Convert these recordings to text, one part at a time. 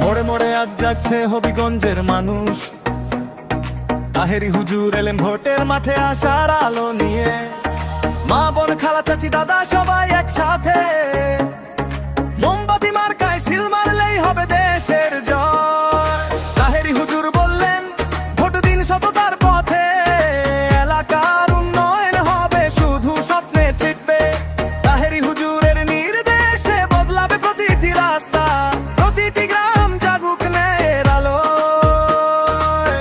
মোড়ে মোড়ে আজ যাচ্ছে হবিগঞ্জের মানুষ। তাহেরি হুজুর এলেন ভোটের মাঠে আসার আলো নিয়ে। মা বোন খালা চাচি দাদা সবাই একসাথে। মোমবাতি মার্কায় সিল মারলেই হবে দেশের জয়। তাহেরি হুজুর বললেন ভোট দিন সততার পথে। এলাকার উন্নয়ন হবে শুধু স্বপ্নে জিতবে। তাহেরি হুজুরের নির্দেশে বদলাবে প্রতিটি রাস্তা, প্রতিটি গ্রাম জাগুক ন্যায়ের আলোয়।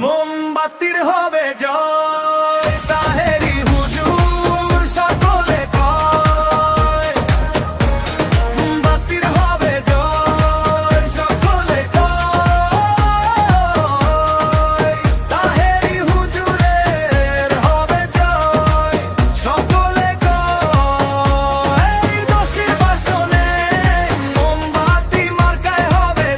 মোমবাতির হবে জয়, তাহেরি হুজুর সকলে কয়। মোমবাতির হবে জয়, সকলে কয়। তাহেরি হুজুরের হবে জয়, সকলে কয়। এই দশটির বাসনে মোমবাতি মার্কায় হবে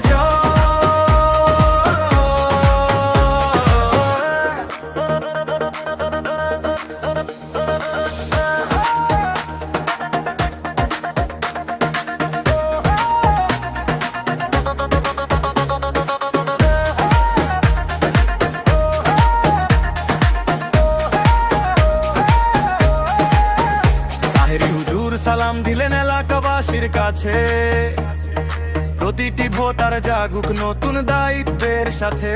তাহেরি হুজুর সালাম দিলেন এলাকাবাসীর কাছে। প্রতিটি ভোটার জাগুক নতুন দায়িত্বের সাথে।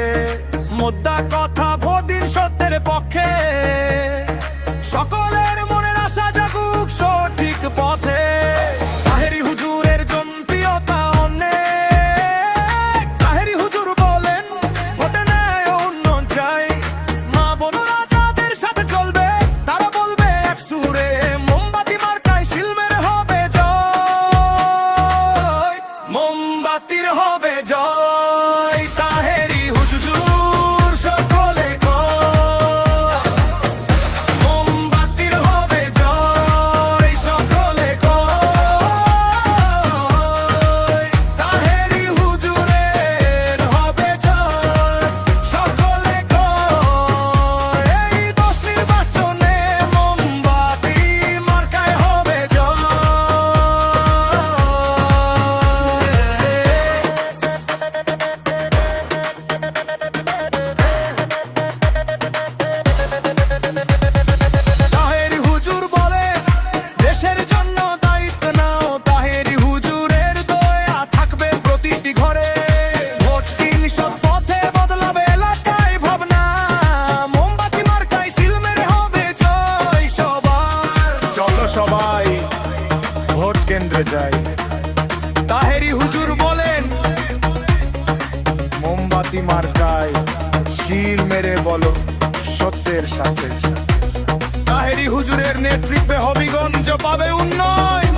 মোদ্দা কথা ভোট দিন সত্যের পক্ষে। সকলের মনের আশা জাগুক সঠিক পথে। তাহেরি হুজুরের জনপ্রিয়তা অনেক। তাহেরি হুজুর বলেন ভোটে ন্যায় ও উন্নয়ন চাই। মা বোনরা যাদের সাথে চলবে তারা বলবে এক সুরে, মোমবাতি মার্কায় সিল মেরে হবে জয়। মোমবাতির হবে জয়, তাহেরি হুজুর সকলে কয়। মোমবাতির হবে জয়, সকলে কয়। তাহেরি হুজুরের হবে জয়, সকলে কয়। এই দশ নির্বাচনে মোমবাতি মার্কায় হবে জয়। তাহেরি হুজুর বলে দেশের জন্য দায়িত্ব নাও। তাহেরি হুজুরের দয়া থাকবে প্রতিটি ঘরে। ভোট দিন সৎ পথে বদলাবে এলাকায় ভাবনা। মোমবাতি মার্কায় সিল মেরে হবে জয় সবার। চলো সবাই ভোট কেন্দ্রে যাই। তাহেরি হুজুর বলেন মোমবাতি মার্কায় সিল মেরে বলো সত্যের সাথে। তাহেরি হুজুরের নেতৃত্বে হবিগঞ্জ পাবে উন্নয়ন।